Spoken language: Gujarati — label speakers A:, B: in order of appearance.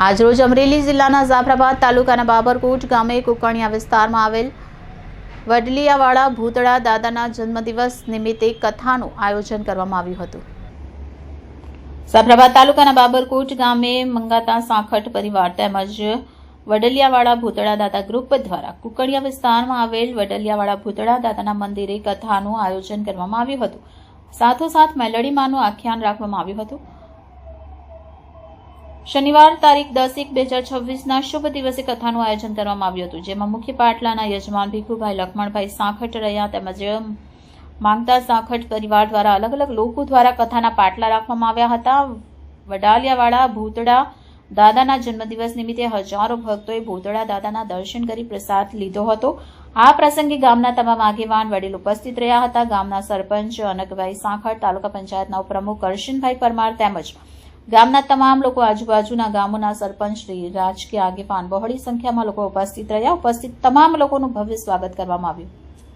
A: આજરોજ અમરેલી જિલ્લાના જાફરાબાદ તાલુકાના બાબરકોટ ગામે કુકણિયા વિસ્તારમાં આવેલ વડલિયાવાળા ભૂતળા દાદાના જન્મદિવસ નિમિત્તે કથાનું આયોજન કરવામાં આવ્યું હતું। જાફરાબાદ તાલુકાના બાબરકોટ ગામે મંગાતા સાંખટ પરિવાર તેમજ વડલિયાવાળા ભૂતળા દાદા ગ્રુપ દ્વારા કુકણિયા વિસ્તારમાં આવેલ વડલિયાવાળા ભૂતળા દાદાના મંદિરે કથાનું આયોજન કરવામાં આવ્યું હતું। સાથોસાથ મેલડીમાંનું આખ્યાન રાખવામાં આવ્યું હતું। શનિવાર તારીખ 10/1/2026 શુભ દિવસે કથાનું આયોજન કરવામાં આવ્યું હતું, જેમાં મુખ્ય પાટલાના યજમાન ભીખુભાઈ લખમણભાઈ સાંખટ રહ્યા તેમજ માંગતા સાંખટ પરિવાર દ્વારા અલગ અલગ લોકો દ્વારા કથાના પાટલા રાખવામાં આવ્યા હતા। વડાલિયાવાળા ભૂતળા દાદાના જન્મદિવસ નિમિત્તે હજારો ભક્તોએ ભૂતળા દાદાના દર્શન કરી પ્રસાદ લીધો હતો। આ પ્રસંગે ગામના તમામ આગેવાન વડીલ ઉપસ્થિત રહ્યા હતા। ગામના સરપંચ અનકભાઈ સાંખટ, તાલુકા પંચાયતના ઉપપ્રમુખ કરશનભાઈ પરમાર તેમજ ગામના તમામ લોકો, આજુબાજુના ગામોના સરપંચ શ્રી, રાજકીય આગેવાન, બહોળી સંખ્યામાં લોકો ઉપસ્થિત રહ્યા। ઉપસ્થિત તમામ લોકોનું ભવ્ય સ્વાગત કરવામાં આવ્યું।